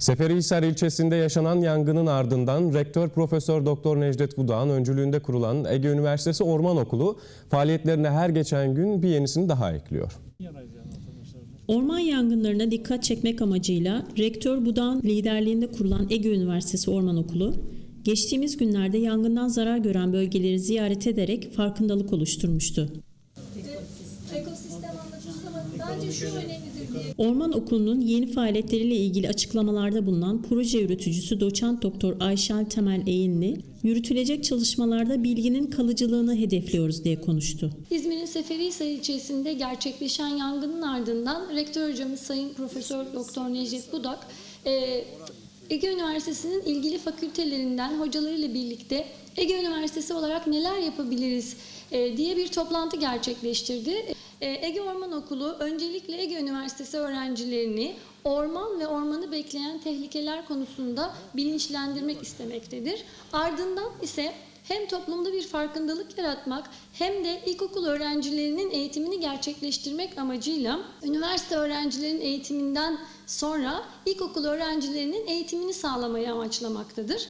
Seferihisar ilçesinde yaşanan yangının ardından Rektör Profesör Doktor Necdet Budak'ın öncülüğünde kurulan Ege Üniversitesi Orman Okulu faaliyetlerine her geçen gün bir yenisini daha ekliyor. Orman yangınlarına dikkat çekmek amacıyla Rektör Budak'ın liderliğinde kurulan Ege Üniversitesi Orman Okulu, geçtiğimiz günlerde yangından zarar gören bölgeleri ziyaret ederek farkındalık oluşturmuştu. Ekosistem anlatıyoruz ama bence şu önemlidir diye. Orman Okulu'nun yeni faaliyetleriyle ilgili açıklamalarda bulunan proje yürütücüsü Doçent Doktor Ayşel Temel Eğinli, yürütülecek çalışmalarda bilginin kalıcılığını hedefliyoruz diye konuştu. İzmir'in Seferihisar ilçesinde gerçekleşen yangının ardından Rektör Hocamız Sayın Profesör Doktor Necdet Budak, Ege Üniversitesi'nin ilgili fakültelerinden hocalarıyla birlikte Ege Üniversitesi olarak neler yapabiliriz diye bir toplantı gerçekleştirdi. Ege Orman Okulu öncelikle Ege Üniversitesi öğrencilerini orman ve ormanı bekleyen tehlikeler konusunda bilinçlendirmek istemektedir. Ardından ise hem toplumda bir farkındalık yaratmak hem de ilkokul öğrencilerinin eğitimini gerçekleştirmek amacıyla üniversite öğrencilerinin eğitiminden sonra ilkokul öğrencilerinin eğitimini sağlamayı amaçlamaktadır.